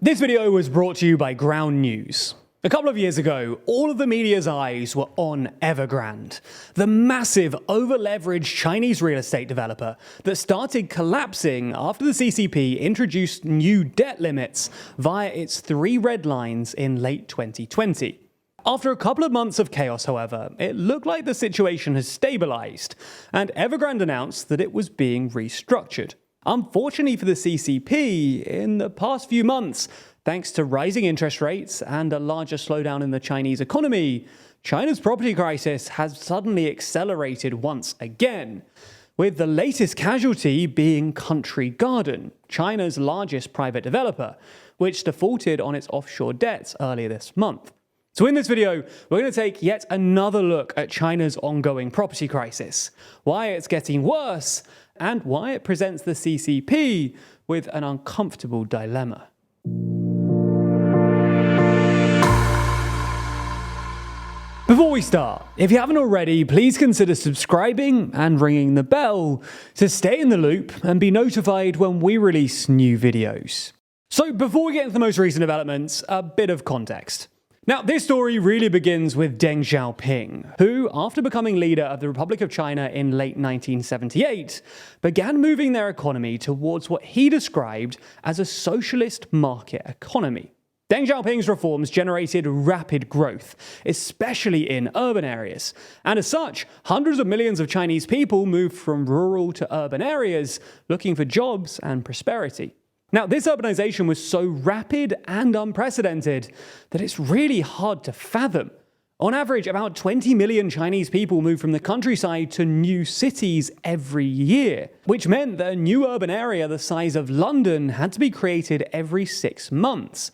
This video was brought to you by Ground News. A couple of years ago, all of the media's eyes were on Evergrande, the massive over-leveraged Chinese real estate developer that started collapsing after the CCP introduced new debt limits via its 3 red lines in late 2020. After a couple of months of chaos, however, it looked like the situation has stabilized, and Evergrande announced that it was being restructured. Unfortunately for the CCP, in the past few months, thanks to rising interest rates and a larger slowdown in the Chinese economy, China's property crisis has suddenly accelerated once again, with the latest casualty being Country Garden, China's largest private developer, which defaulted on its offshore debts earlier this month. So in this video, we're going to take yet another look at China's ongoing property crisis, why it's getting worse, and why it presents the CCP with an uncomfortable dilemma. Before we start, if you haven't already, please consider subscribing and ringing the bell to stay in the loop and be notified when we release new videos. So before we get into the most recent developments, a bit of context. Now, this story really begins with Deng Xiaoping, who, after becoming leader of the Republic of China in late 1978, began moving their economy towards what he described as a socialist market economy. Deng Xiaoping's reforms generated rapid growth, especially in urban areas, and as such, hundreds of millions of Chinese people moved from rural to urban areas looking for jobs and prosperity. Now, this urbanization was so rapid and unprecedented that it's really hard to fathom. On average, about 20 million Chinese people moved from the countryside to new cities every year, which meant that a new urban area the size of London had to be created every 6 months.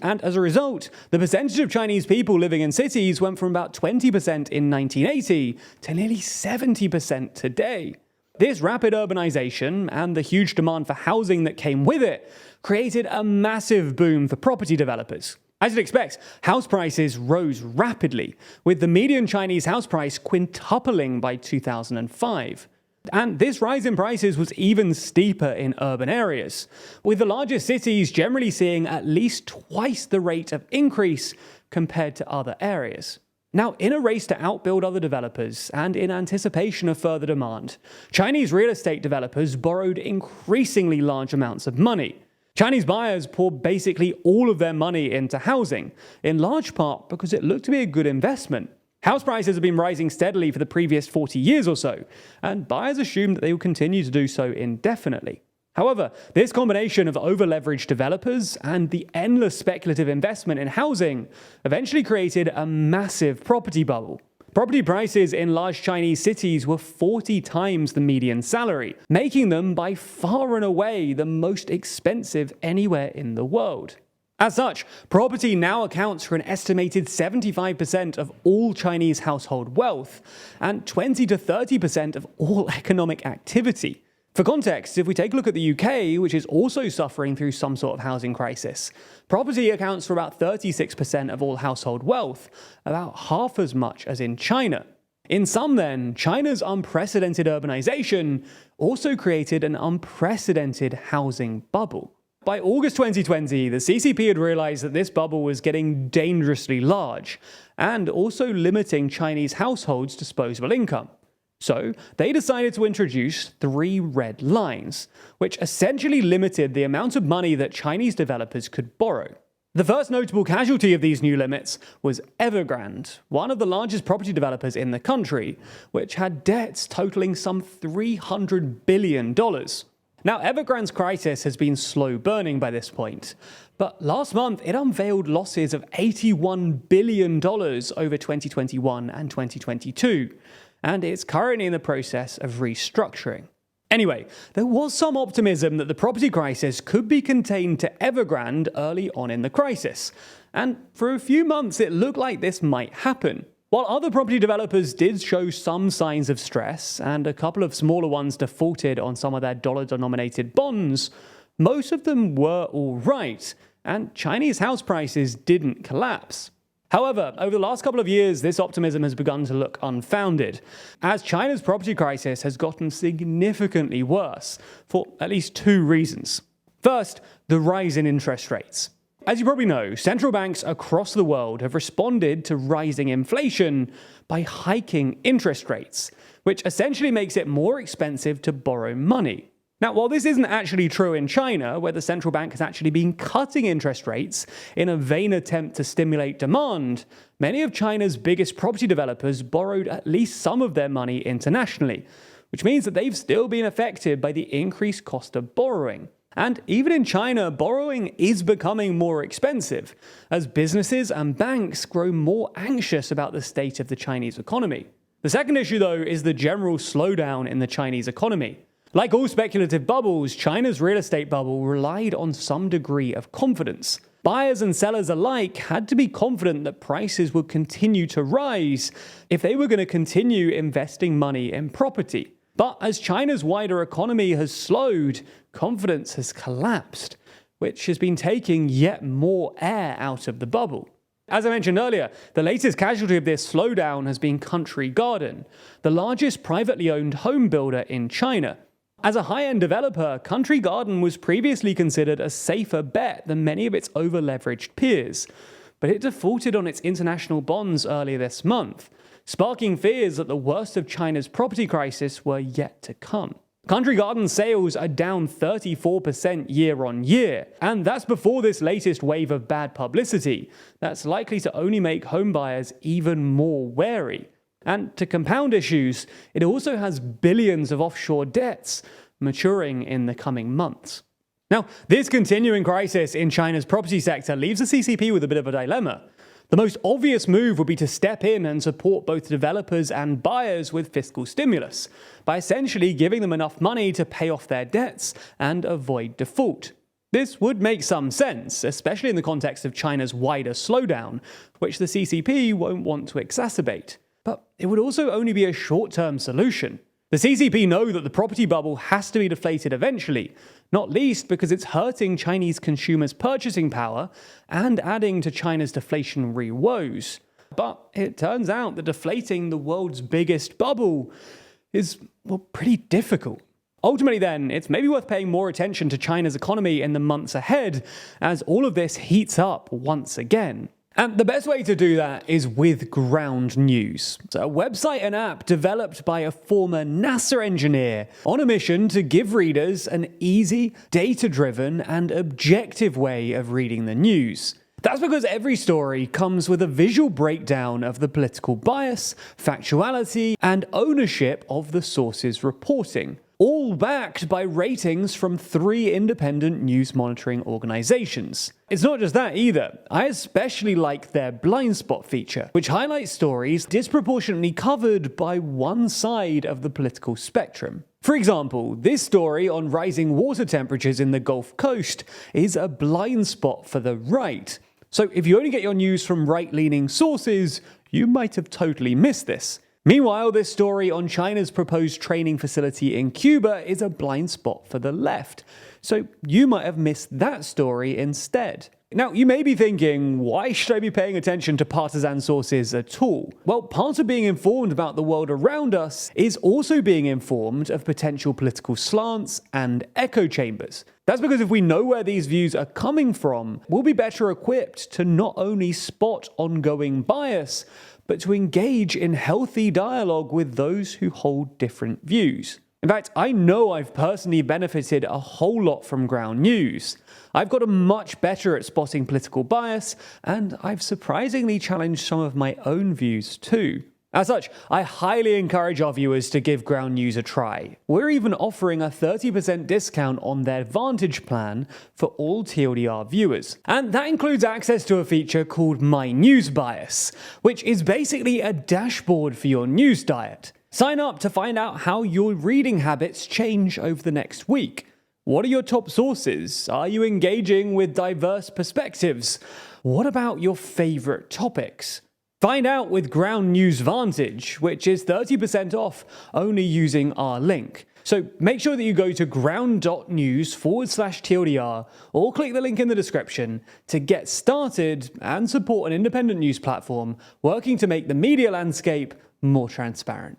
And as a result, the percentage of Chinese people living in cities went from about 20% in 1980 to nearly 70% today. This rapid urbanization and the huge demand for housing that came with it created a massive boom for property developers. As you'd expect, house prices rose rapidly, with the median Chinese house price quintupling by 2005. And this rise in prices was even steeper in urban areas, with the largest cities generally seeing at least twice the rate of increase compared to other areas. Now, in a race to outbuild other developers and in anticipation of further demand, Chinese real estate developers borrowed increasingly large amounts of money. Chinese buyers poured basically all of their money into housing, in large part because it looked to be a good investment. House prices have been rising steadily for the previous 40 years or so, and buyers assumed that they would continue to do so indefinitely. However, this combination of over-leveraged developers and the endless speculative investment in housing eventually created a massive property bubble. Property prices in large Chinese cities were 40 times the median salary, making them by far and away the most expensive anywhere in the world. As such, property now accounts for an estimated 75% of all Chinese household wealth and 20 to 30% of all economic activity. For context, if we take a look at the UK, which is also suffering through some sort of housing crisis, property accounts for about 36% of all household wealth, about half as much as in China. In sum then, China's unprecedented urbanization also created an unprecedented housing bubble. By August 2020, the CCP had realized that this bubble was getting dangerously large, and also limiting Chinese households' disposable income. So they decided to introduce 3 red lines, which essentially limited the amount of money that Chinese developers could borrow. The first notable casualty of these new limits was Evergrande, one of the largest property developers in the country, which had debts totaling some $300 billion. Now, Evergrande's crisis has been slow burning by this point, but last month it unveiled losses of $81 billion over 2021 and 2022. And it's currently in the process of restructuring. Anyway, there was some optimism that the property crisis could be contained to Evergrande early on in the crisis, and for a few months it looked like this might happen. While other property developers did show some signs of stress, and a couple of smaller ones defaulted on some of their dollar-denominated bonds, most of them were all right, and Chinese house prices didn't collapse. However, over the last couple of years, this optimism has begun to look unfounded, as China's property crisis has gotten significantly worse for at least 2 reasons. First, the rise in interest rates. As you probably know, central banks across the world have responded to rising inflation by hiking interest rates, which essentially makes it more expensive to borrow money. Now, while this isn't actually true in China, where the central bank has actually been cutting interest rates in a vain attempt to stimulate demand, many of China's biggest property developers borrowed at least some of their money internationally, which means that they've still been affected by the increased cost of borrowing. And even in China, borrowing is becoming more expensive, as businesses and banks grow more anxious about the state of the Chinese economy. The second issue, though, is the general slowdown in the Chinese economy. Like all speculative bubbles, China's real estate bubble relied on some degree of confidence. Buyers and sellers alike had to be confident that prices would continue to rise if they were going to continue investing money in property. But as China's wider economy has slowed, confidence has collapsed, which has been taking yet more air out of the bubble. As I mentioned earlier, the latest casualty of this slowdown has been Country Garden, the largest privately owned home builder in China. As a high-end developer, Country Garden was previously considered a safer bet than many of its over-leveraged peers, but it defaulted on its international bonds earlier this month, sparking fears that the worst of China's property crisis were yet to come. Country Garden sales are down 34% year-on-year, and that's before this latest wave of bad publicity that's likely to only make homebuyers even more wary. And to compound issues, it also has billions of offshore debts maturing in the coming months. Now, this continuing crisis in China's property sector leaves the CCP with a bit of a dilemma. The most obvious move would be to step in and support both developers and buyers with fiscal stimulus, by essentially giving them enough money to pay off their debts and avoid default. This would make some sense, especially in the context of China's wider slowdown, which the CCP won't want to exacerbate. But it would also only be a short-term solution. The CCP know that the property bubble has to be deflated eventually, not least because it's hurting Chinese consumers' purchasing power and adding to China's deflationary woes. But it turns out that deflating the world's biggest bubble is, well, pretty difficult. Ultimately then, it's maybe worth paying more attention to China's economy in the months ahead as all of this heats up once again. And the best way to do that is with Ground News, a website and app developed by a former NASA engineer on a mission to give readers an easy, data-driven, and objective way of reading the news. That's because every story comes with a visual breakdown of the political bias, factuality, and ownership of the source's reporting, all backed by ratings from 3 independent news monitoring organizations. It's not just that either. I especially like their blind spot feature, which highlights stories disproportionately covered by one side of the political spectrum. For example, this story on rising water temperatures in the Gulf Coast is a blind spot for the right. So if you only get your news from right-leaning sources, you might have totally missed this. Meanwhile, this story on China's proposed training facility in Cuba is a blind spot for the left, so you might have missed that story instead. Now, you may be thinking, why should I be paying attention to partisan sources at all? Well, part of being informed about the world around us is also being informed of potential political slants and echo chambers. That's because if we know where these views are coming from, we'll be better equipped to not only spot ongoing bias, but to engage in healthy dialogue with those who hold different views. In fact, I know I've personally benefited a whole lot from Ground News. I've gotten much better at spotting political bias, and I've surprisingly challenged some of my own views too. As such, I highly encourage our viewers to give Ground News a try. We're even offering a 30% discount on their Vantage plan for all TLDR viewers. And that includes access to a feature called My News Bias, which is basically a dashboard for your news diet. Sign up to find out how your reading habits change over the next week. What are your top sources? Are you engaging with diverse perspectives? What about your favorite topics? Find out with Ground News Vantage, which is 30% off only using our link. So make sure that you go to ground.news/TLDR or click the link in the description to get started and support an independent news platform working to make the media landscape more transparent.